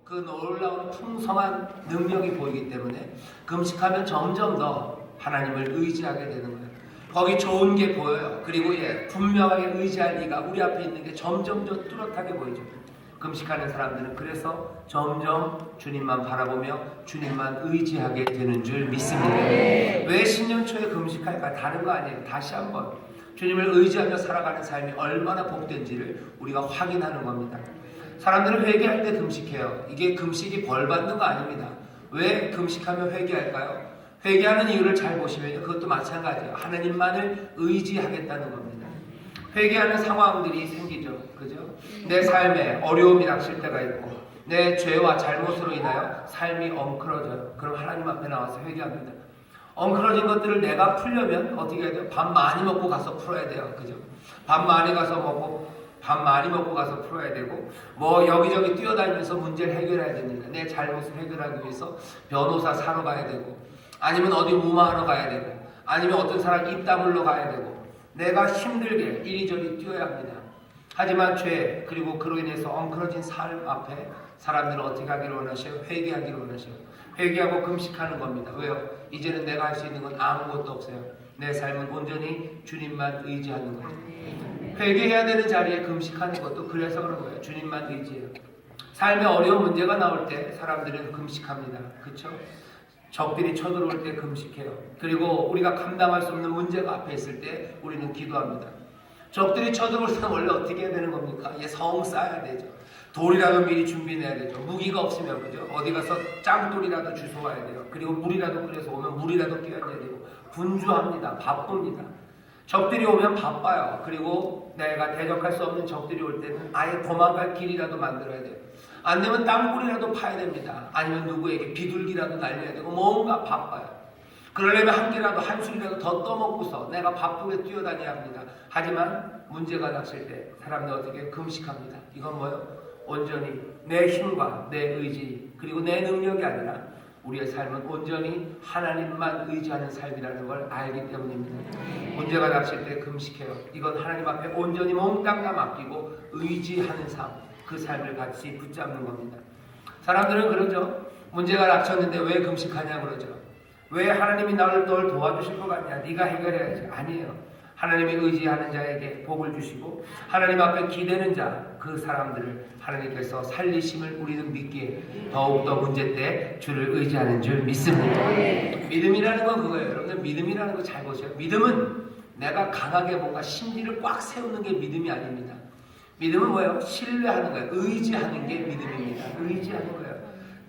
그 놀라운 풍성한 능력이 보이기 때문에 금식하면 점점 더 하나님을 의지하게 되는 거예요. 거기 좋은 게 보여요. 그리고 분명하게 의지할 리가 우리 앞에 있는 게 점점 더 뚜렷하게 보이죠. 금식하는 사람들은 그래서 점점 주님만 바라보며 주님만 의지하게 되는 줄 믿습니다. 왜 신년초에 금식할까? 다른 거 아니에요. 다시 한번 주님을 의지하며 살아가는 삶이 얼마나 복된지를 우리가 확인하는 겁니다. 사람들은 회개할 때 금식해요. 이게 금식이 벌 받는 거 아닙니다. 왜 금식하며 회개할까요? 회개하는 이유를 잘 보시면 그것도 마찬가지예요. 하나님만을 의지하겠다는 겁니다. 회개하는 상황들이 생기죠. 그죠? 내 삶에 어려움이 닥칠 때가 있고 내 죄와 잘못으로 인하여 삶이 엉클어져요. 그럼 하나님 앞에 나와서 회개합니다. 엉클어진 것들을 내가 풀려면 어떻게 해야 돼요? 밥 많이 먹고 가서 풀어야 돼요. 그죠? 밥 많이 먹고 가서 풀어야 되고 뭐 여기저기 뛰어다니면서 문제를 해결해야 됩니다. 내 잘못을 해결하기 위해서 변호사 사러 가야 되고 아니면 어디 무마하러 가야 되고 아니면 어떤 사람 입 다물러 가야 되고 내가 힘들게 이리저리 뛰어야 합니다. 하지만 죄 그리고 그로 인해서 엉클어진 삶 앞에 사람들은 어떻게 하기를 원하셔요? 회개하기를 원하셔요. 회개하고 금식하는 겁니다. 왜요? 이제는 내가 할 수 있는 건 아무것도 없어요. 내 삶은 온전히 주님만 의지하는 거예요. 회개해야 되는 자리에 금식하는 것도 그래서 그런 거예요. 주님만 의지해요. 삶에 어려운 문제가 나올 때 사람들은 금식합니다. 그렇죠? 적들이 쳐들어올 때 금식해요. 그리고 우리가 감당할 수 없는 문제가 앞에 있을 때 우리는 기도합니다. 적들이 쳐들어올 때는 원래 어떻게 해야 되는 겁니까? 성 쌓아야 되죠. 돌이라도 미리 준비해야 되죠. 무기가 없으면 그죠? 어디 가서 짱돌이라도 주워와야 돼요. 그리고 물이라도 끓여서 오면 물이라도 끼얹어야 되고 분주합니다. 바쁩니다. 적들이 오면 바빠요. 그리고 내가 대적할 수 없는 적들이 올 때는 아예 도망갈 길이라도 만들어야 돼요. 안 되면 땅굴이라도 파야 됩니다. 아니면 누구에게 비둘기라도 날려야 되고 뭔가 바빠요. 그러려면 한 개라도 한 술이라도 더 떠먹고서 내가 바쁘게 뛰어다녀야 합니다. 하지만 문제가 닥칠 때 사람들 어떻게 금식합니다. 이건 뭐예요? 온전히 내 힘과 내 의지 그리고 내 능력이 아니라 우리의 삶은 온전히 하나님만 의지하는 삶이라는 걸 알기 때문입니다. 문제가 닥칠 때 금식해요. 이건 하나님 앞에 온전히 몽땅 다 맡기고 의지하는 삶, 그 삶을 같이 붙잡는 겁니다. 사람들은 그러죠. 문제가 닥쳤는데 왜 금식하냐 그러죠. 왜 하나님이 널 도와주실 것 같냐? 네가 해결해야지. 아니에요. 하나님이 의지하는 자에게 복을 주시고 하나님 앞에 기대는 자, 그 사람들을 하나님께서 살리심을 우리는 믿기에 더욱더 문제 때 주를 의지하는 줄 믿습니다. 믿음이라는 건 그거예요. 여러분들 믿음이라는 거 잘 보세요. 믿음은 내가 강하게 뭔가 심리를 꽉 세우는 게 믿음이 아닙니다. 믿음은 뭐예요? 신뢰하는 거예요. 의지하는 게 믿음입니다. 의지하는 거예요.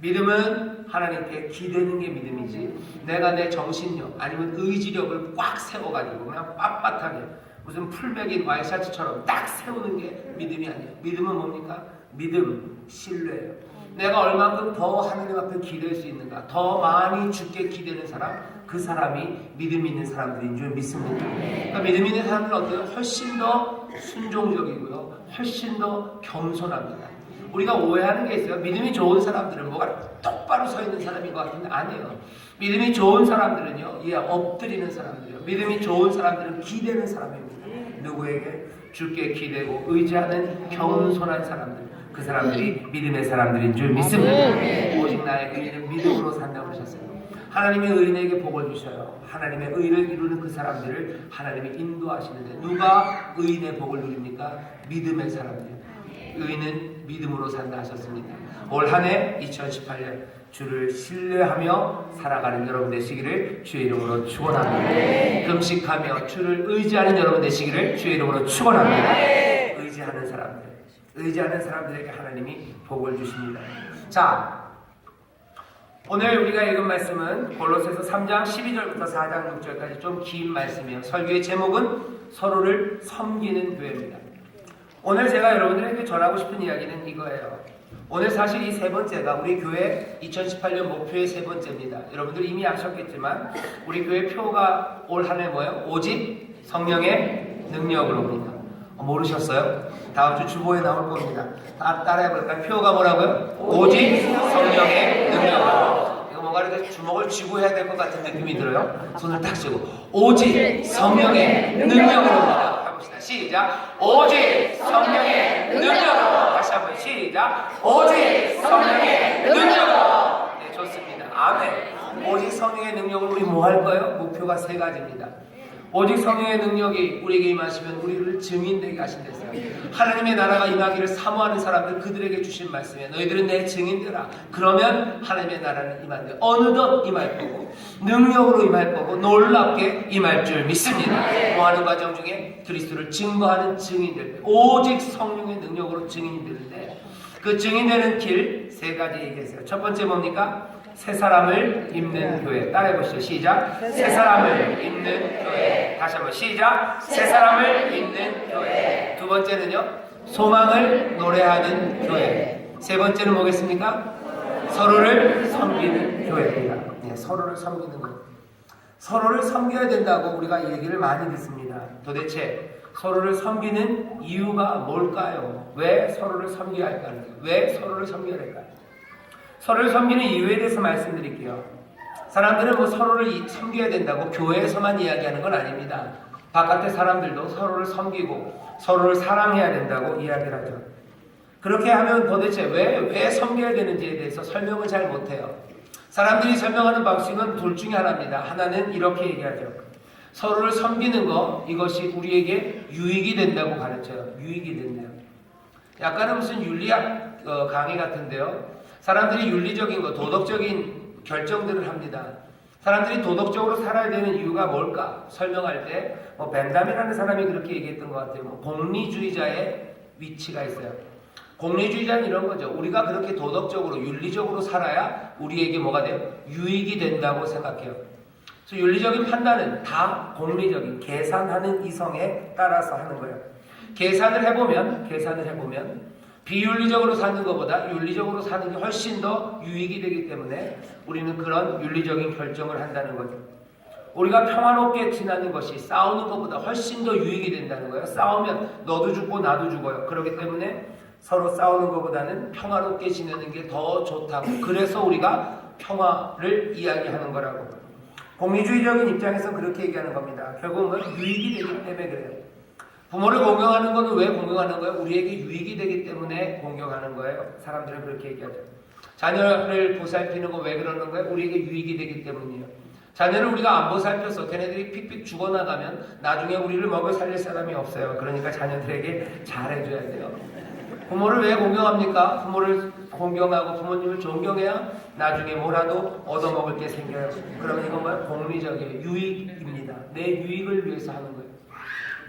믿음은 하나님께 기대는 게 믿음이지 내가 내 정신력 아니면 의지력을 꽉 세워가지고 그냥 빳빳하게 무슨 풀맥인 와이셔츠처럼 딱 세우는 게 믿음이 아니에요. 믿음은 뭡니까? 믿음, 신뢰예요. 내가 얼만큼 더 하나님 앞에 기댈 수 있는가, 더 많이 주께 기대는 사람, 그 사람이 믿음 있는 사람들인 줄 믿습니다. 그러니까 믿음 있는 사람들은 어때요? 훨씬 더 순종적이고요, 훨씬 더 겸손합니다. 우리가 오해하는 게 있어요. 믿음이 좋은 사람들은 뭐가 똑바로 서 있는 사람인 것 같은데 아니에요. 믿음이 좋은 사람들은요, 엎드리는 사람들이에요. 믿음이 좋은 사람들은 기대는 사람입니다. 누구에게? 주께 기대고 의지하는 겸손한 사람들, 그 사람들이 믿음의 사람들인 줄 믿습니다. 오직 나의 의인은 믿음으로 산다고 하셨어요. 하나님의 의인에게 복을 주셔요. 하나님의 의를 이루는 그 사람들을 하나님이 인도하시는데 누가 의인의 복을 누립니까? 믿음의 사람들. 의인은 믿음으로 산다 하셨습니다. 올 한 해 2018년 주를 신뢰하며 살아가는 여러분 되시기를 주의 이름으로 축원합니다. 금식하며 주를 의지하는 여러분 되시기를 주의 이름으로 축원합니다. 의지하는 사람들에게 하나님이 복을 주십니다. 자, 오늘 우리가 읽은 말씀은 골로새서 3장 12절부터 4장 6절까지 좀 긴 말씀이에요. 설교의 제목은 서로를 섬기는 교회입니다. 오늘 제가 여러분들에게 전하고 싶은 이야기는 이거예요. 오늘 사실 이 세 번째가 우리 교회 2018년 목표의 세 번째입니다. 여러분들 이미 아셨겠지만 우리 교회 표가 올 한 해 뭐예요? 오직 성령의 능력으로입니다. 모르셨어요? 다음 주 주보에 나올 겁니다. 따라해볼까요? 표가 뭐라고요? 오직 성령의 능력으로. 이거 뭔가 이렇게 주먹을 쥐고 해야 될 것 같은 느낌이 들어요. 손을 딱 쥐고 오직 성령의 능력으로입니다. 해봅시다. 시작. 오직 성령의 능력으로. 다시 한번 시작. 오직 성령의 아멘. 오직 성령의 능력을 우리 뭐 할 거예요? 목표가 세 가지입니다. 오직 성령의 능력이 우리에게 임하시면 우리를 증인되게 하신댔어요. 하나님의 나라가 임하기를 사모하는 사람들 그들에게 주신 말씀에 너희들은 내 증인되라. 그러면 하나님의 나라는 임한대. 어느덧 임할 거고 능력으로 임할 거고 놀랍게 임할 줄 믿습니다. 구하는 과정 중에 그리스도를 증거하는 증인들, 오직 성령의 능력으로 증인이 되는데 그 증인되는 길 세 가지 얘기했어요. 첫 번째 뭡니까? 새 사람을 입는 교회. 따라해 보시죠. 시작. 새 사람을 입는 교회. 다시 한번 시작. 새 사람을 입는 교회. 두 번째는요. 소망을 노래하는 교회. 세 번째는 뭐겠습니까? 서로를 섬기는 교회입니다. 네, 서로를 섬기는 것. 서로를 섬겨야 된다고 우리가 얘기를 많이 듣습니다. 도대체 서로를 섬기는 이유가 뭘까요? 왜 서로를 섬겨야 할까요? 왜 서로를 섬겨야 할까요? 서로를 섬기는 이유에 대해서 말씀드릴게요. 사람들은 뭐 서로를 섬겨야 된다고 교회에서만 이야기하는 건 아닙니다. 바깥의 사람들도 서로를 섬기고 서로를 사랑해야 된다고 이야기를 하죠. 그렇게 하면 도대체 왜 섬겨야 되는지에 대해서 설명을 잘 못해요. 사람들이 설명하는 방식은 둘 중에 하나입니다. 하나는 이렇게 얘기하죠. 서로를 섬기는 거, 이것이 우리에게 유익이 된다고 가르쳐요. 유익이 된대요. 약간은 무슨 윤리학 강의 같은데요. 사람들이 윤리적인 거, 도덕적인 결정들을 합니다. 사람들이 도덕적으로 살아야 되는 이유가 뭘까? 설명할 때 벤담이라는 사람이 그렇게 얘기했던 것 같아요. 공리주의자의 위치가 있어요. 공리주의자는 이런 거죠. 우리가 그렇게 도덕적으로, 윤리적으로 살아야 우리에게 뭐가 돼요? 유익이 된다고 생각해요. 그래서 윤리적인 판단은 다 공리적인, 계산하는 이성에 따라서 하는 거예요. 계산을 해보면 비윤리적으로 사는 것보다 윤리적으로 사는 게 훨씬 더 유익이 되기 때문에 우리는 그런 윤리적인 결정을 한다는 거죠. 우리가 평화롭게 지내는 것이 싸우는 것보다 훨씬 더 유익이 된다는 거예요. 싸우면 너도 죽고 나도 죽어요. 그렇기 때문에 서로 싸우는 것보다는 평화롭게 지내는 게 더 좋다고. 그래서 우리가 평화를 이야기하는 거라고. 공리주의적인 입장에서는 그렇게 얘기하는 겁니다. 결국은 유익이 되기 때문에 그래요. 부모를 공경하는 것은 왜 공경하는 거예요? 우리에게 유익이 되기 때문에 공경하는 거예요. 사람들은 그렇게 얘기하죠. 자녀를 보살피는 거 왜 그러는 거예요? 우리에게 유익이 되기 때문이에요. 자녀를 우리가 안 보살펴서 걔네들이 픽픽 죽어나가면 나중에 우리를 먹여 살릴 사람이 없어요. 그러니까 자녀들에게 잘해줘야 돼요. 부모를 왜 공경합니까? 부모를 공경하고 부모님을 존경해야 나중에 뭐라도 얻어먹을 게 생겨요. 그러면 이건 뭐예요? 공리적이에요. 유익입니다. 내 유익을 위해서 하는 거예요.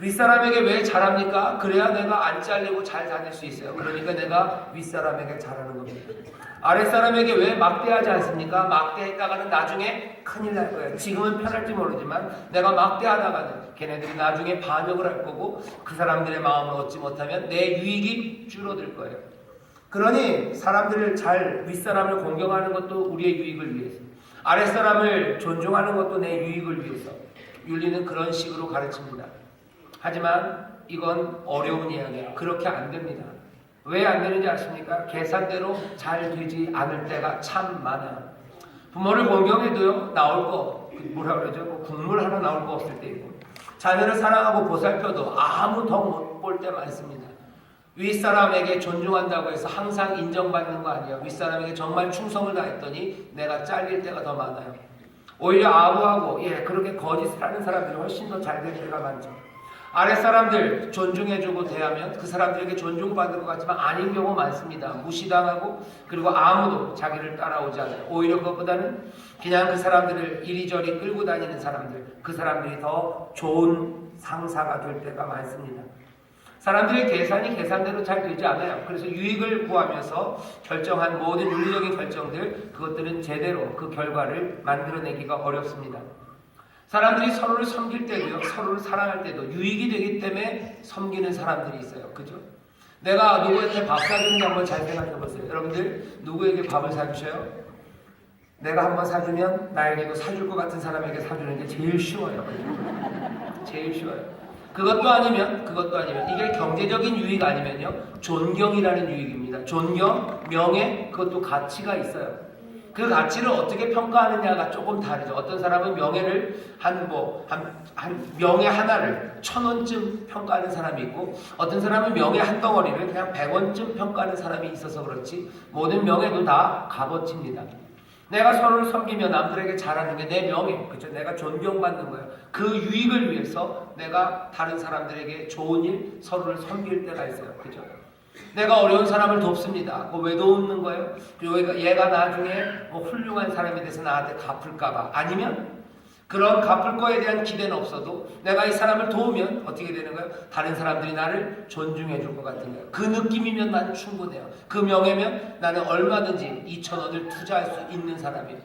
윗사람에게 왜 잘합니까? 그래야 내가 안 잘리고 잘 다닐 수 있어요. 그러니까 내가 윗사람에게 잘하는 겁니다. 아랫사람에게 왜 막대하지 않습니까? 막대했다가는 나중에 큰일 날 거예요. 지금은 편할지 모르지만 내가 막대하다가는 걔네들이 나중에 반역을 할 거고 그 사람들의 마음을 얻지 못하면 내 유익이 줄어들 거예요. 그러니 사람들을 윗사람을 공경하는 것도 우리의 유익을 위해서, 아랫사람을 존중하는 것도 내 유익을 위해서 윤리는 그런 식으로 가르칩니다. 하지만 이건 어려운 이야기예요. 그렇게 안 됩니다. 왜 안 되는지 아십니까? 계산대로 잘 되지 않을 때가 참 많아요. 부모를 공경해도요, 나올 거, 뭐라 그러죠? 국물 하나 나올 거 없을 때 있고, 자녀를 사랑하고 보살펴도 아무 덕 못 볼 때 많습니다. 윗사람에게 존중한다고 해서 항상 인정받는 거 아니에요. 윗사람에게 정말 충성을 다했더니 내가 잘릴 때가 더 많아요. 오히려 아부하고 그렇게 거짓을 하는 사람들이 훨씬 더 잘 될 때가 많죠. 아랫사람들 존중해주고 대하면 그 사람들에게 존중받는 것 같지만 아닌 경우 많습니다. 무시당하고 그리고 아무도 자기를 따라오지 않아요. 오히려 그것보다는 그냥 그 사람들을 이리저리 끌고 다니는 사람들, 그 사람들이 더 좋은 상사가 될 때가 많습니다. 사람들의 계산이 계산대로 잘 되지 않아요. 그래서 유익을 구하면서 결정한 모든 윤리적인 결정들, 그것들은 제대로 그 결과를 만들어내기가 어렵습니다. 사람들이 서로를 섬길 때도요, 서로를 사랑할 때도 유익이 되기 때문에 섬기는 사람들이 있어요. 그죠? 내가 누구한테 밥 사주는지 한번 잘 생각해 보세요. 여러분들 누구에게 밥을 사주셔요? 내가 한번 사주면 나에게도 사줄 것 같은 사람에게 사주는 게 제일 쉬워요. 그죠? 제일 쉬워요. 그것도 아니면 이게 경제적인 유익 아니면요, 존경이라는 유익입니다. 존경, 명예, 그것도 가치가 있어요. 그 가치를 어떻게 평가하느냐가 조금 다르죠. 어떤 사람은 명예를 한 명예 하나를 1,000원쯤 평가하는 사람이 있고, 어떤 사람은 명예 한 덩어리를 그냥 100원쯤 평가하는 사람이 있어서 그렇지 모든 명예도 다 값어치입니다. 내가 서로를 섬기며 남들에게 잘하는 게 내 명예, 그죠? 내가 존경받는 거예요. 그 유익을 위해서 내가 다른 사람들에게 좋은 일, 서로를 섬길 때가 있어요. 그죠? 내가 어려운 사람을 돕습니다. 왜 돕는 거예요? 그리고 얘가 나중에 훌륭한 사람이 돼서 나한테 갚을까봐. 아니면 그런 갚을 거에 대한 기대는 없어도 내가 이 사람을 도우면 어떻게 되는 거예요? 다른 사람들이 나를 존중해 줄 것 같은 거예요. 그 느낌이면 난 충분해요. 그 명예면 나는 얼마든지 2,000원을 투자할 수 있는 사람이에요.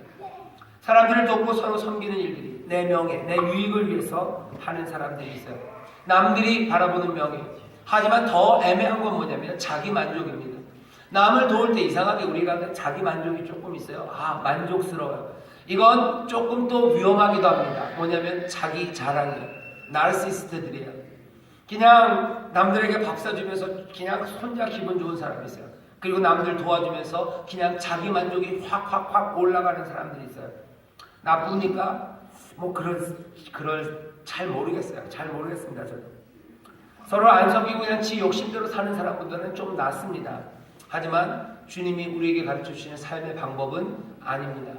사람들을 돕고 서로 섬기는 일들이 내 명예, 내 유익을 위해서 하는 사람들이 있어요. 남들이 바라보는 명예. 하지만 더 애매한 건 뭐냐면 자기 만족입니다. 남을 도울 때 이상하게 우리가 자기 만족이 조금 있어요. 만족스러워요. 이건 조금 또 위험하기도 합니다. 뭐냐면 자기 자랑이에요. 나르시스트들이에요. 그냥 남들에게 밥 사주면서 그냥 혼자 기분 좋은 사람이 있어요. 그리고 남들 도와주면서 그냥 자기 만족이 확 올라가는 사람들이 있어요. 나쁘니까 그럴 잘 모르겠어요. 잘 모르겠습니다. 저도. 서로 안 섬기고 그냥 지 욕심대로 사는 사람보다는 좀 낫습니다. 하지만 주님이 우리에게 가르쳐 주시는 삶의 방법은 아닙니다.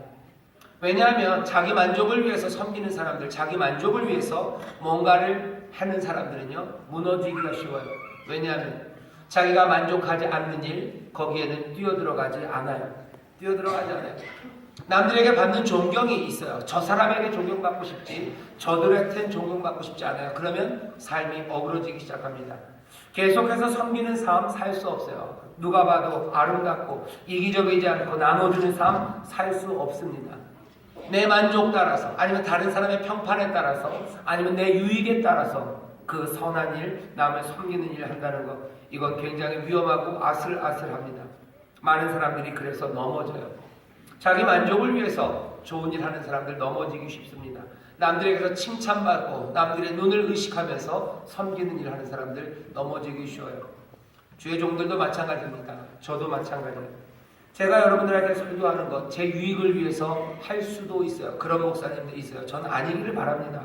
왜냐하면 자기 만족을 위해서 섬기는 사람들, 자기 만족을 위해서 뭔가를 하는 사람들은요, 무너지기가 쉬워요. 왜냐하면 자기가 만족하지 않는 일, 거기에는 뛰어들어가지 않아요. 남들에게 받는 존경이 있어요. 저 사람에게 존경받고 싶지, 저들한테는 존경받고 싶지 않아요. 그러면 삶이 어그러지기 시작합니다. 계속해서 섬기는 삶 살 수 없어요. 누가 봐도 아름답고 이기적이지 않고 나눠주는 삶 살 수 없습니다. 내 만족 따라서, 아니면 다른 사람의 평판에 따라서, 아니면 내 유익에 따라서 그 선한 일, 남을 섬기는 일을 한다는 것, 이건 굉장히 위험하고 아슬아슬합니다. 많은 사람들이 그래서 넘어져요. 자기 만족을 위해서 좋은 일 하는 사람들 넘어지기 쉽습니다. 남들에게서 칭찬받고 남들의 눈을 의식하면서 섬기는 일 하는 사람들 넘어지기 쉬워요. 주의 종들도 마찬가지입니다. 저도 마찬가지예요. 제가 여러분들한테 설교하는 것, 제 유익을 위해서 할 수도 있어요. 그런 목사님들이 있어요. 저는 아니기를 바랍니다.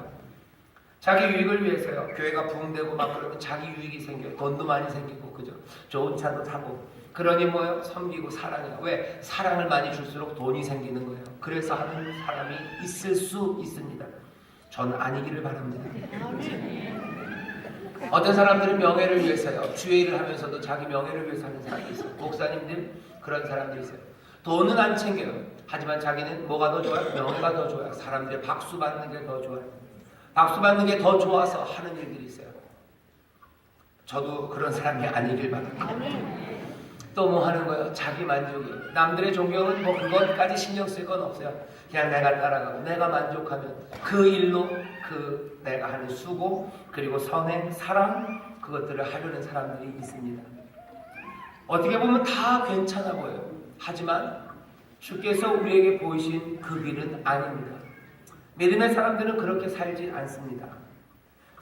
자기 유익을 위해서요. 교회가 붕대고 막 그러면 자기 유익이 생겨요. 돈도 많이 생기고, 그죠? 좋은 차도 타고. 그러니 뭐요? 섬기고 사랑해요. 왜? 사랑을 많이 줄수록 돈이 생기는 거예요. 그래서 하는 사람이 있을 수 있습니다. 저는 아니기를 바랍니다. 어떤 사람들은 명예를 위해서요. 주의 일을 하면서도 자기 명예를 위해서 하는 사람이 있어요. 목사님들 그런 사람들이 있어요. 돈은 안 챙겨요. 하지만 자기는 뭐가 더 좋아요? 명예가 더 좋아요. 사람들의 박수 받는 게 더 좋아요. 박수 받는 게 더 좋아서 하는 일들이 있어요. 저도 그런 사람이 아니길 바랍니다. 또 뭐 하는 거예요? 자기 만족이. 남들의 존경은 그것까지 신경 쓸 건 없어요. 그냥 내가 따라가고 내가 만족하면 그 일로 그 내가 하는 수고, 그리고 선행, 사랑, 그것들을 하려는 사람들이 있습니다. 어떻게 보면 다 괜찮아 보여요. 하지만 주께서 우리에게 보이신 그 길은 아닙니다. 믿음의 사람들은 그렇게 살지 않습니다.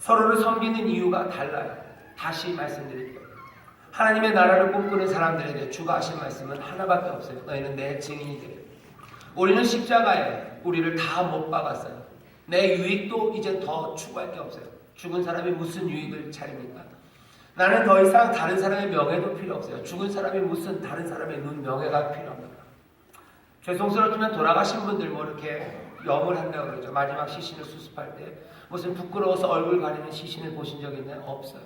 서로를 섬기는 이유가 달라요. 다시 말씀드릴게요. 하나님의 나라를 꿈꾸는 사람들에게 주가 하신 말씀은 하나밖에 없어요. 너희는 내 증인이 되리라. 우리는 십자가에 우리를 다 못 박았어요. 내 유익도 이제 더 추구할 게 없어요. 죽은 사람이 무슨 유익을 차립니까? 나는 더 이상 다른 사람의 명예도 필요 없어요. 죽은 사람이 무슨 다른 사람의 눈 명예가 필요합니까? 죄송스럽지만 돌아가신 분들 이렇게 염을 한다고 그러죠. 마지막 시신을 수습할 때 무슨 부끄러워서 얼굴 가리는 시신을 보신 적 있나요? 없어요.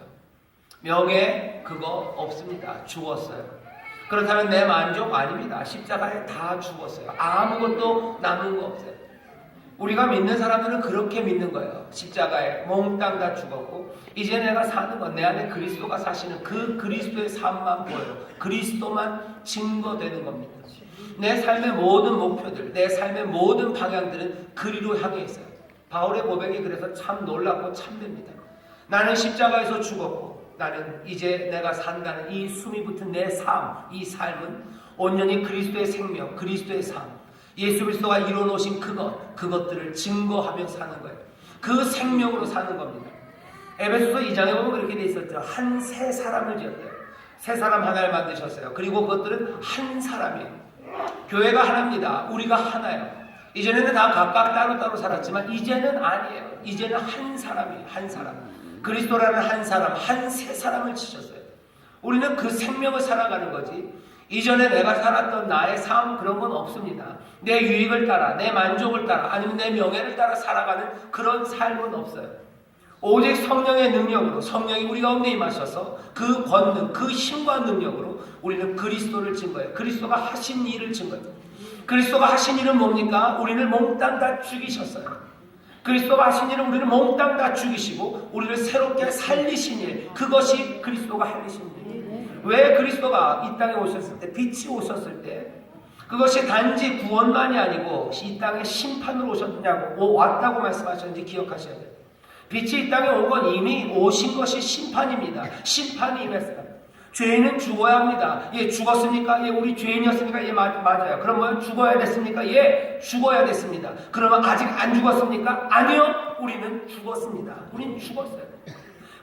명예 그거 없습니다. 죽었어요. 그렇다면 내 만족 아닙니다. 십자가에 다 죽었어요. 아무것도 남은 거 없어요. 우리가 믿는 사람들은 그렇게 믿는 거예요. 십자가에 몽땅 다 죽었고 이제 내가 사는 건 내 안에 그리스도가 사시는 그 그리스도의 삶만 보여요. 그리스도만 증거되는 겁니다. 내 삶의 모든 목표들, 내 삶의 모든 방향들은 그리로 향해 있어요. 바울의 고백이 그래서 참 놀랍고 참됩니다. 나는 십자가에서 죽었고 나는 이제 내가 산다는 이 숨이 붙은 내 삶, 이 삶은 온전히 그리스도의 생명, 그리스도의 삶, 예수 그리스도가 이루어놓으신 그것들을 증거하며 사는 거예요. 그 생명으로 사는 겁니다. 에베소서 2장에 보면 그렇게 돼 있었죠. 한 세 사람을 지었대요. 세 사람 하나를 만드셨어요. 그리고 그것들은 한 사람이에요. 교회가 하나입니다. 우리가 하나예요. 이전에는 다 각각 따로따로 살았지만 이제는 아니에요. 이제는 한 사람이에요. 한 사람. 그리스도라는 한 사람, 한 세 사람을 지셨어요. 우리는 그 생명을 살아가는 거지 이전에 내가 살았던 나의 삶 그런 건 없습니다. 내 유익을 따라, 내 만족을 따라, 아니면 내 명예를 따라 살아가는 그런 삶은 없어요. 오직 성령의 능력으로, 성령이 우리 가운데 임하셔서 그 권능, 그 힘과 능력으로 우리는 그리스도를 증거해요. 그리스도가 하신 일을 증거해요. 그리스도가 하신 일은 뭡니까? 우리를 몽땅 다 죽이셨어요. 그리스도가 하신 일은 우리를 몽땅 다 죽이시고 우리를 새롭게 살리신 일, 그것이 그리스도가 살리신 일. 왜 그리스도가 이 땅에 오셨을 때, 빛이 오셨을 때 그것이 단지 구원만이 아니고 이 땅에 심판으로 오셨냐고, 왔다고 말씀하셨는지 기억하셔야 돼요. 빛이 이 땅에 온 건 이미 오신 것이 심판입니다. 심판이 임했어요. 죄인은 죽어야 합니다. 예, 죽었습니까? 예, 우리 죄인이었습니까? 예, 맞아요. 그럼 뭐요? 죽어야 됐습니까? 예, 죽어야 됐습니다. 그러면 아직 안 죽었습니까? 아니요, 우리는 죽었습니다. 우리는 죽었어요.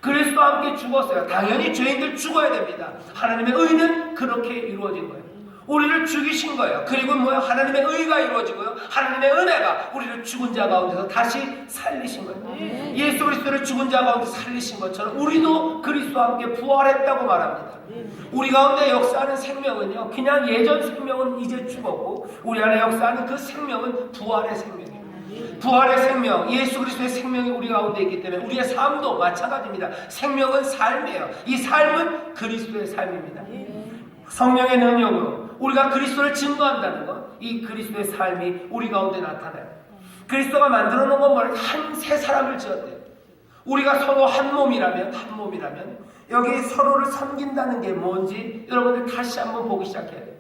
그리스도와 함께 죽었어요. 당연히 죄인들 죽어야 됩니다. 하나님의 의는 그렇게 이루어진 거예요. 우리를 죽이신 거예요. 그리고 뭐예요? 하나님의 의가 이루어지고요. 하나님의 은혜가 우리를 죽은 자 가운데서 다시 살리신 거예요. 예수 그리스도를 죽은 자 가운데 살리신 것처럼 우리도 그리스도와 함께 부활했다고 말합니다. 우리 가운데 역사하는 생명은요, 그냥 예전 생명은 이제 죽었고 우리 안에 역사하는 그 생명은 부활의 생명이에요. 부활의 생명, 예수 그리스도의 생명이 우리 가운데 있기 때문에 우리의 삶도 마찬가지입니다. 생명은 삶이에요. 이 삶은 그리스도의 삶입니다. 성령의 능력으로 우리가 그리스도를 증거한다는 것, 이 그리스도의 삶이 우리 가운데 나타나요. 그리스도가 만들어 놓은 건 뭐예요? 한 세 사람을 지었대요. 우리가 서로 한 몸이라면 여기 서로를 섬긴다는 게 뭔지 여러분들 다시 한번 보기 시작해야 돼요.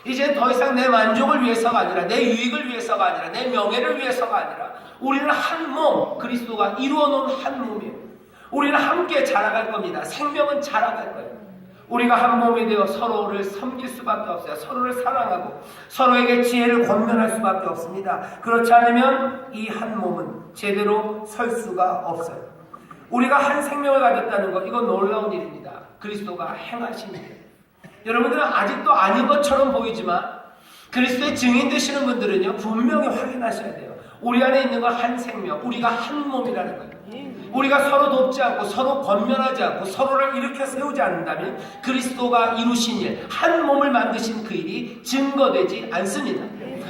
이제 더 이상 내 만족을 위해서가 아니라, 내 유익을 위해서가 아니라, 내 명예를 위해서가 아니라 우리는 한 몸, 그리스도가 이루어 놓은 한 몸이에요. 우리는 함께 자라갈 겁니다. 생명은 자라갈 거예요. 우리가 한 몸이 되어 서로를 섬길 수밖에 없어요. 서로를 사랑하고 서로에게 지혜를 권면할 수밖에 없습니다. 그렇지 않으면 이 한 몸은 제대로 설 수가 없어요. 우리가 한 생명을 가졌다는 것, 이건 놀라운 일입니다. 그리스도가 행하신 일. 여러분들은 아직도 아닌 것처럼 보이지만 그리스도의 증인 되시는 분들은요, 분명히 확인하셔야 돼요. 우리 안에 있는 건 한 생명, 우리가 한 몸이라는 거예요. 우리가 서로 돕지 않고 서로 권면하지 않고 서로를 일으켜 세우지 않는다면 그리스도가 이루신 일, 한 몸을 만드신 그 일이 증거되지 않습니다.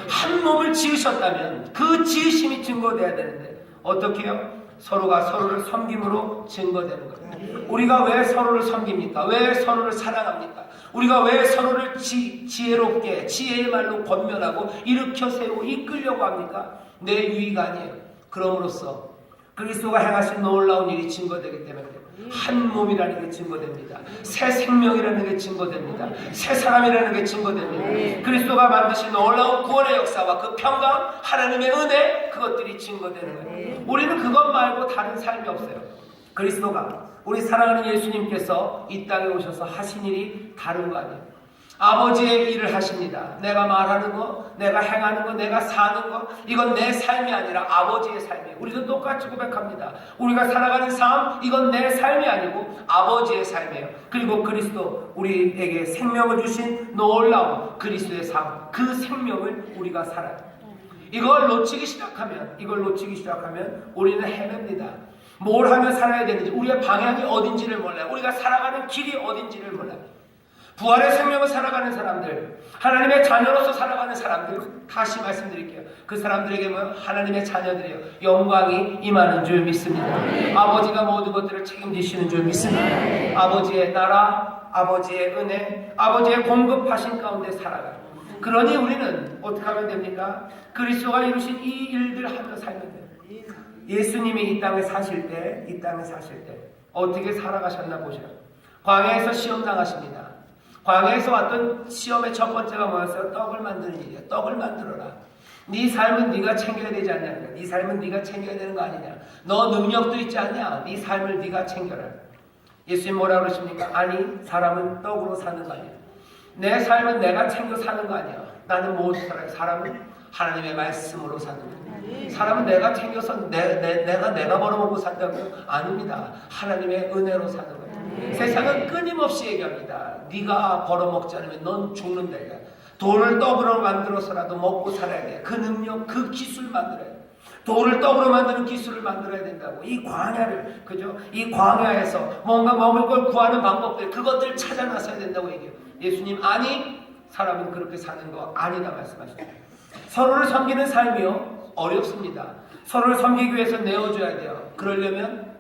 한 몸을 지으셨다면 그 지으심이 증거돼야 되는데 어떻게 해요? 서로가 서로를 섬김으로 증거되는 거예요. 우리가 왜 서로를 섬깁니까? 왜 서로를 사랑합니까? 우리가 왜 서로를 지혜롭게 지혜의 말로 권면하고 일으켜 세우고 이끌려고 합니까? 내 유익 아니에요. 그럼으로써 그리스도가 행하신 놀라운 일이 증거되기 때문에 한 몸이라는 게 증거됩니다. 새 생명이라는 게 증거됩니다. 새 사람이라는 게 증거됩니다. 그리스도가 만드신 놀라운 구원의 역사와 그 평강, 하나님의 은혜, 그것들이 증거되는 거예요. 우리는 그것 말고 다른 삶이 없어요. 그리스도가, 우리 사랑하는 예수님께서 이 땅에 오셔서 하신 일이 다른 거 아니에요. 아버지의 일을 하십니다. 내가 말하는 거, 내가 행하는 거, 내가 사는 거, 이건 내 삶이 아니라 아버지의 삶이에요. 우리도 똑같이 고백합니다. 우리가 살아가는 삶, 이건 내 삶이 아니고 아버지의 삶이에요. 그리고 그리스도, 우리에게 생명을 주신 놀라운 그리스도의 삶, 그 생명을 우리가 살아요. 이걸 놓치기 시작하면 우리는 헤맵니다. 뭘 하며 살아야 되는지, 우리의 방향이 어딘지를 몰라요. 우리가 살아가는 길이 어딘지를 몰라요. 부활의 생명을 살아가는 사람들, 하나님의 자녀로서 살아가는 사람들, 다시 말씀드릴게요. 그 사람들에게 뭐 하나님의 자녀들이에요. 영광이 임하는 줄 믿습니다. 아버지가 모든 것들을 책임지시는 줄 믿습니다. 아버지의 나라, 아버지의 은혜, 아버지의 공급하신 가운데 살아가요. 그러니 우리는 어떻게 하면 됩니까? 그리스도가 이루신 이 일들 하며 살면 돼요. 예수님이 이 땅에 사실 때 어떻게 살아가셨나 보셔요. 광야에서 시험 당하십니다. 광야에서 왔던 시험의 첫 번째가 뭐였어요? 떡을 만드는 일이야. 떡을 만들어라. 네 삶은 네가 챙겨야 되지 않냐? 네 삶은 네가 챙겨야 되는 거 아니냐? 너 능력도 있지 않냐? 네 삶을 네가 챙겨라. 예수님 뭐라고 그러십니까? 아니, 사람은 떡으로 사는 거 아니야. 내 삶은 내가 챙겨 사는 거 아니야. 나는 무엇으로 살아요? 사람은 하나님의 말씀으로 사는 거예요. 사람은 내가 챙겨서 내가 벌어먹고 산다고요? 아닙니다. 하나님의 은혜로 사는 거예요. 세상은 끊임없이 얘기합니다. 네가 벌어먹지 않으면 넌 죽는다. 돌을 떡으로 만들어서라도 먹고 살아야 돼. 그 능력, 그 기술 만들어야 돼. 돌을 떡으로 만드는 기술을 만들어야 된다고. 이 광야를, 그죠? 이 광야에서 뭔가 먹을 걸 구하는 방법들, 그것들 찾아 나서야 된다고 얘기해요. 예수님, 아니, 사람은 그렇게 사는 거 아니다 말씀하시죠. 서로를 섬기는 삶이요 어렵습니다. 서로를 섬기기 위해서 내어줘야 돼요. 그러려면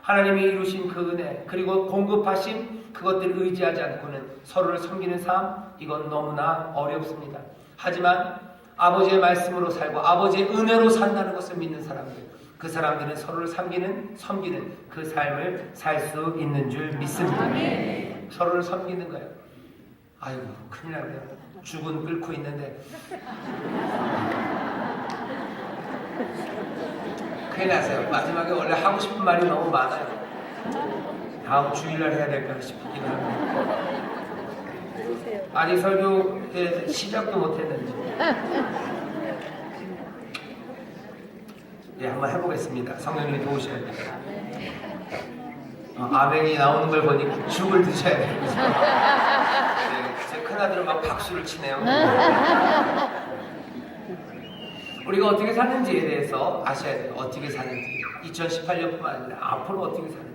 하나님이 이루신 그 은혜 그리고 공급하신 그것들을 의지하지 않고는 서로를 섬기는 삶, 이건 너무나 어렵습니다. 하지만 아버지의 말씀으로 살고 아버지의 은혜로 산다는 것을 믿는 사람들, 그 사람들은 서로를 섬기는 그 삶을 살 수 있는 줄 믿습니다. 서로를 섬기는 거예요. 아이고 큰일 나네요. 죽은 끓고 있는데 큰일 났어요. 마지막에 원래 하고 싶은 말이 너무 많아요. 다음 주일날 해야 될까 싶긴 합니다. 아직 설교 시작도 못했는지. 예, 한번 해보겠습니다. 성령님이 도우셔야 돼요. 아멘이 나오는 걸 보니 죽을 드셔야 돼요. 네, 제 큰아들은 막 박수를 치네요. 우리가 어떻게 사는지에 대해서 아셔야 돼요. 어떻게 사는지. 2018년뿐만 아니라 앞으로 어떻게 사는지.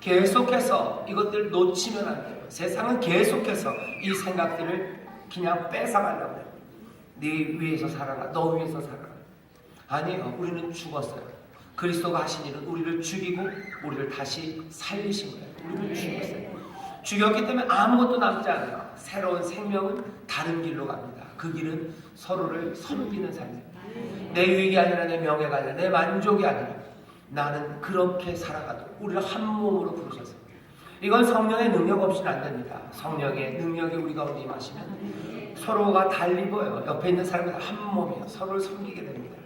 계속해서 이것들 놓치면 안 돼요. 세상은 계속해서 이 생각들을 그냥 뺏어가려고 해요. 네 위해서 살아라. 너 위해서 살아라. 아니에요. 우리는 죽었어요. 그리스도가 하신 일은 우리를 죽이고 우리를 다시 살리신 거예요. 우리를 죽였어요. 죽였기 때문에 아무것도 남지 않아요. 새로운 생명은 다른 길로 갑니다. 그 길은 서로를 섬기는 삶이에요. 내 유익이 아니라 내 명예가 아니라 내 만족이 아니라 나는 그렇게 살아가도 우리를 한 몸으로 부르셨어요. 이건 성령의 능력 없이는 안 됩니다. 성령의 능력이 우리 가운데 임하시면 서로가 달리 보여요. 옆에 있는 사람은 한 몸이에요. 서로를 섬기게 됩니다.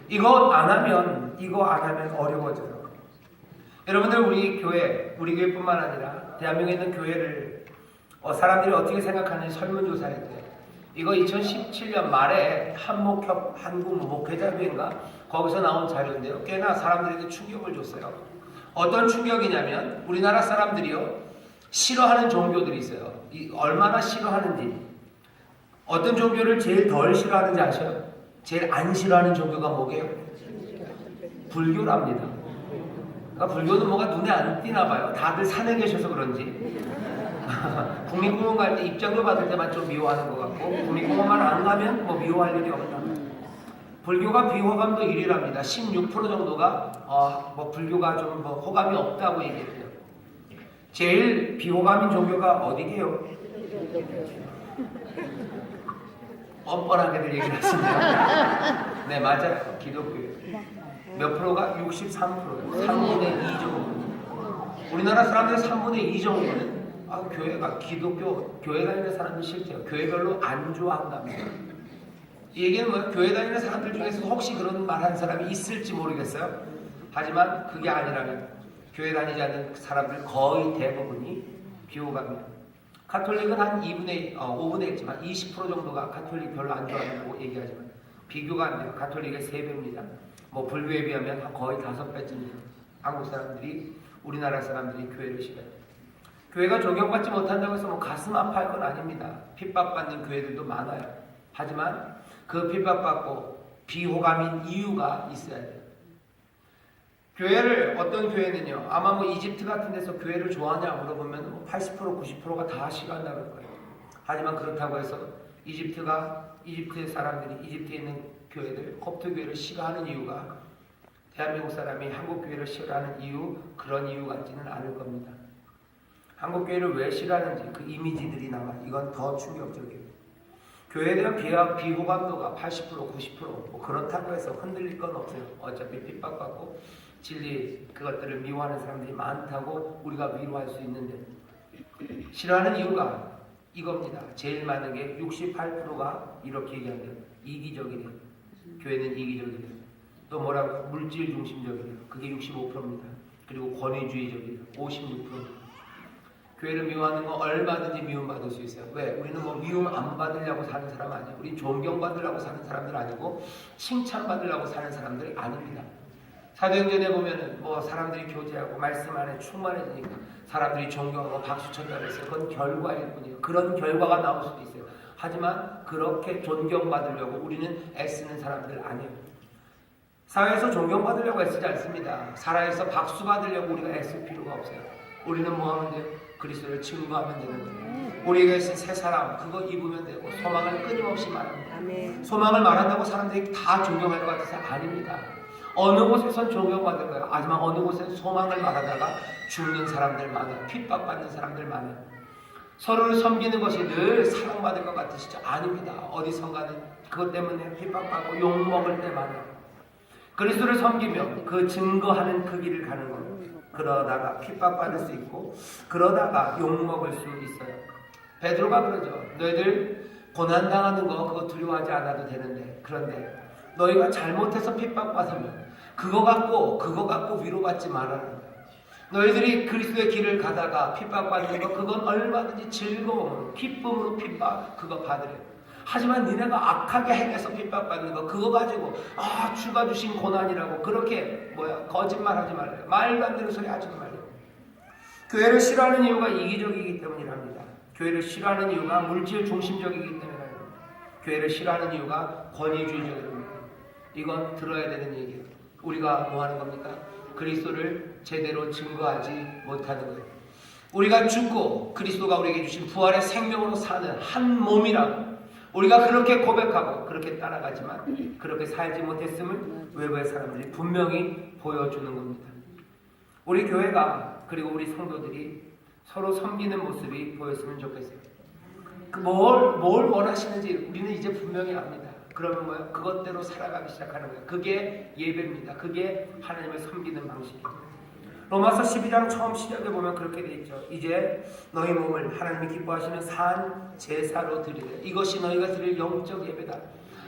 이거 안 하면 어려워져요. 여러분들 우리 교회뿐만 아니라 대한민국에 있는 교회를 사람들이 어떻게 생각하는지 설문조사했대요. 이거 2017년 말에 한국 목회자회인가 거기서 나온 자료인데요. 꽤나 사람들에게 충격을 줬어요. 어떤 충격이냐면 우리나라 사람들이요 싫어하는 종교들이 있어요. 얼마나 싫어하는지. 어떤 종교를 제일 덜 싫어하는지 아셔요? 제일 안 싫어하는 종교가 뭐게요? 불교랍니다. 그러니까 불교는 뭐가 눈에 안 띄나 봐요. 다들 산에 계셔서 그런지. 국립공원 갈 때 입장료 받을 때만 좀 미워하는 것 같고 국립공원만 안 가면 뭐 미워할 일이 없다. 불교가 비호감도 1위랍니다. 16% 정도가 불교가 좀 호감이 없다고 얘기해요. 제일 비호감인 종교가 어디게요? 뻔뻔하게들 얘기를 하시네요. 네 맞아요. 기독교예요. 몇 프로가? 63%예요. 3분의 2 정도. 우리나라 사람들 3분의 2 정도는 교회가 기독교 교회 다니는 사람이 싫대요. 교회 별로 안 좋아한답니다. 이 얘기는 뭐예요? 교회 다니는 사람들 중에서도 혹시 그런 말 하는 사람이 있을지 모르겠어요. 하지만 그게 아니라면 교회 다니지 않는 사람들 거의 대부분이 비호감이에요. 가톨릭은 한 5분의 1지만 20% 정도가 가톨릭 별로 안 좋아한다고 얘기하지만 비교가 안 돼요. 가톨릭의 3배입니다. 불교에 비하면 거의 5배쯤이에요. 한국 사람들이 우리나라 사람들이 교회를 싫어해요. 교회가 존경받지 못한다고 해서 가슴 아파할 건 아닙니다. 핍박받는 교회들도 많아요. 하지만 그 핍박받고 비호감인 이유가 있어야 돼요. 교회를 어떤 교회는요. 아마 이집트 같은 데서 교회를 좋아하냐 물어보면 80% 90%가 다 싫어한다고 할 거예요. 하지만 그렇다고 해서 이집트의 사람들이 이집트에 있는 교회들 콥트 교회를 싫어하는 이유가 대한민국 사람이 한국 교회를 싫어하는 이유 그런 이유 같지는 않을 겁니다. 한국 교회를 왜 싫어하는지 그 이미지들이 나와. 이건 더 충격적이에요. 교회에 대한 비호감도가 80% 90% 그렇다고 해서 흔들릴 건 없어요. 어차피 핍박받고 진리 그것들을 미워하는 사람들이 많다고 우리가 위로할 수 있는데 싫어하는 이유가 이겁니다. 제일 많은 게 68%가 이렇게 얘기한대요. 이기적이래요. 교회는 이기적이래요. 또 뭐라고? 물질 중심적이래요. 그게 65%입니다. 그리고 권위주의적이래요. 56%. 교회를 미워하는 거 얼마든지 미움받을 수 있어요. 왜? 우리는 미움 안 받으려고 사는 사람 아니에요. 우리 존경받으려고 사는 사람들 아니고 칭찬받으려고 사는 사람들 아닙니다. 사도행전에 보면은 사람들이 교제하고 말씀 안에 충만해지니까 사람들이 존경하고 박수 쳤다 그랬어요. 그건 결과일 뿐이에요. 그런 결과가 나올 수도 있어요. 하지만 그렇게 존경받으려고 우리는 애쓰는 사람들 아니에요. 사회에서 존경받으려고 애쓰지 않습니다. 사회에서 박수 받으려고 우리가 애쓸 필요가 없어요. 우리는 뭐 하면 돼요? 그리스도를 증거하면 되는 거예요. 우리에게 계신 새 사람 그거 입으면 되고 소망을 끊임없이 말합니다. 아멘. 소망을 말한다고 사람들이 다 존경할 것 같아서 아닙니다. 어느 곳에선 존경받을 거예요. 하지만 어느 곳에는 소망을 말하다가 죽는 사람들 많아요. 핍박받는 사람들 많아요. 서로를 섬기는 것이 늘 사랑받을 것 같으시죠? 아닙니다. 어디선가는 그것 때문에 핍박받고 욕먹을 때 많아요. 그리스도를 섬기며 그 증거하는 그 길을 가는 것. 그러다가 핍박받을 수 있고 그러다가 욕먹을 수 있어요. 베드로가 그러죠. 너희들 고난당하는 거 그거 두려워하지 않아도 되는데 그런데 너희가 잘못해서 핍박받으면 그거 갖고 위로받지 말아라. 너희들이 그리스도의 길을 가다가 핍박받는 거 그건 얼마든지 즐거움으로 기쁨으로 핍박 그거 받으래. 하지만 니네가 악하게 행해서 핍박받는 거 그거 가지고 주가 주신 고난이라고 그렇게 거짓말하지 말래요. 말도 안 되는 소리 하지 말래요. 교회를 싫어하는 이유가 이기적이기 때문이랍니다. 교회를 싫어하는 이유가 물질 중심적이기 때문이랍니다. 교회를 싫어하는 이유가 권위주의적입니다. 이건 들어야 되는 얘기예요. 우리가 뭐 하는 겁니까? 그리스도를 제대로 증거하지 못하는 거예요. 우리가 죽고 그리스도가 우리에게 주신 부활의 생명으로 사는 한 몸이라고 우리가 그렇게 고백하고 그렇게 따라가지만 그렇게 살지 못했음을 외부의 사람들이 분명히 보여주는 겁니다. 우리 교회가 그리고 우리 성도들이 서로 섬기는 모습이 보였으면 좋겠어요. 뭘 원하시는지 우리는 이제 분명히 압니다. 그러면 뭐예요? 그것대로 살아가기 시작하는 거예요. 그게 예배입니다. 그게 하나님을 섬기는 방식이에요. 로마서 12장 처음 시작에 보면 그렇게 되어 있죠. 이제 너희 몸을 하나님이 기뻐하시는 산 제사로 드리래. 이것이 너희가 드릴 영적 예배다.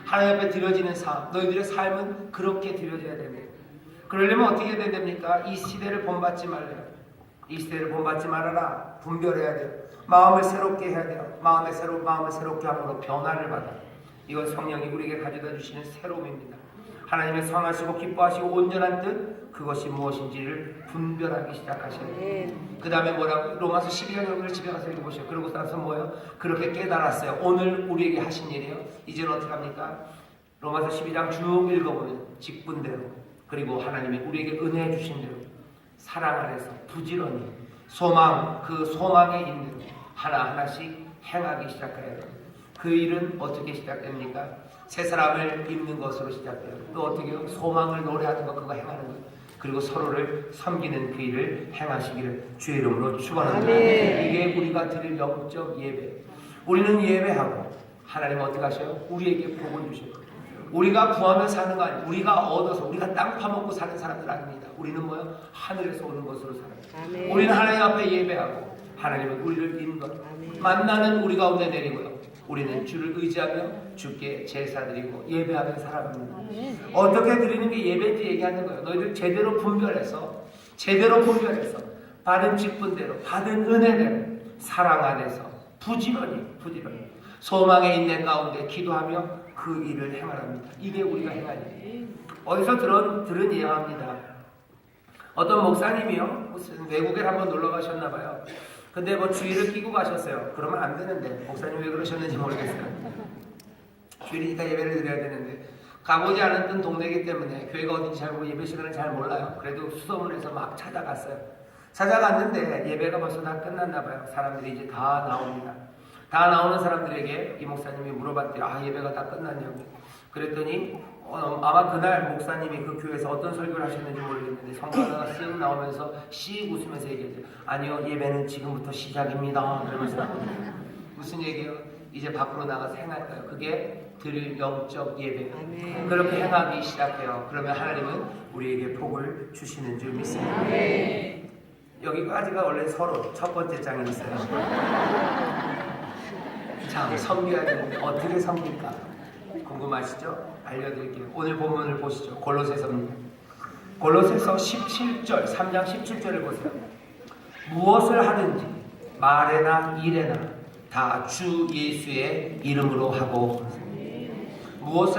하나님 앞에 드려지는 삶, 너희들의 삶은 그렇게 드려져야 됩니다. 그러려면 어떻게 해야 됩니까? 이 시대를 본받지 말래요. 이 시대를 본받지 말아라. 분별해야 돼요. 마음을 새롭게 해야 돼요. 마음을 새롭게 함으로 변화를 받아. 이건 성령이 우리에게 가져다 주시는 새로움입니다. 하나님의 선하시고 기뻐하시고 온전한 뜻 그것이 무엇인지를 분별하기 시작하셔야 돼요. 그 다음에 뭐라고? 로마서 12장 여기를 집에 가서 읽어보세요. 그러고 나서 뭐예요? 그렇게 깨달았어요. 오늘 우리에게 하신 일이에요. 이제는 어떻게 합니까? 로마서 12장 쭉 읽어보면 직분대로 그리고 하나님이 우리에게 은혜 주신 대로 사랑 안에서 부지런히 소망 그 소망에 있는 하나하나씩 행하기 시작해야 돼요. 그 일은 어떻게 시작됩니까? 새 사람을 입는 것으로 시작돼요. 또 어떻게 해요? 소망을 노래하는 것 그거 행하는 것 그리고 서로를 섬기는 그 일을 행하시기를 주의 이름으로 축원합니다. 이게 우리가 드릴 영적 예배. 우리는 예배하고 하나님은 어떻게 하셔요? 우리에게 복을 주셔요. 우리가 구하며 사는 거 아니에요. 우리가 얻어서 우리가 땅 파먹고 사는 사람들 아닙니다. 우리는 뭐요? 하늘에서 오는 것으로 살아요. 우리는 하나님 앞에 예배하고 하나님은 우리를 인도 만나는 우리 가운데 내리고요. 우리는 주를 의지하며 주께 제사드리고 예배하며 살아갑니다. 어떻게 드리는 게 예배인지 얘기하는 거예요. 너희들 제대로 분별해서 받은 직분대로 받은 은혜대로 사랑 안에서 부지런히 소망의 인내 가운데 기도하며 그 일을 행하랍니다. 이게 우리가 행할 일이에요. 어디서 들은 이야기입니다. 어떤 목사님이요 무슨 외국에 한번 놀러 가셨나 봐요. 근데 주일을 끼고 가셨어요. 그러면 안 되는데 목사님 왜 그러셨는지 모르겠어요. 주일이니까 예배를 드려야 되는데 가보지 않았던 동네이기 때문에 교회가 어딘지 잘 모르고 예배 시간을 잘 몰라요. 그래도 수소문해서 막 찾아갔어요. 찾아갔는데 예배가 벌써 다 끝났나 봐요. 사람들이 이제 다 나옵니다. 다 나오는 사람들에게 이 목사님이 물어봤대요. 예배가 다 끝났냐고. 그랬더니 아마 그날 목사님이 그 교회에서 어떤 설교를 하셨는지 모르겠는데 성가가 쓱 나오면서 씩 웃으면서 얘기했어요. 아니요, 예배는 지금부터 시작입니다. 그러면서 무슨 얘기예요? 이제 밖으로 나가서 행할 거예요. 그게 드릴 영적 예배. 아멘. 그렇게 행하기 시작해요. 그러면 하나님은 우리에게 복을 주시는 줄 믿습니다. 아멘. 여기까지가 원래 서로 첫 번째 장이었어요. 자, 섬겨야 되는데 어떻게 섬길까? 궁금하시죠? 알려드릴게요. 오늘 본문을 보시죠. 골로새서입니다. 골로새서 17절, 3장 17절을 보세요. 무엇을 하든지 말에나 일에나 다 주 예수의 이름으로 하고 무엇을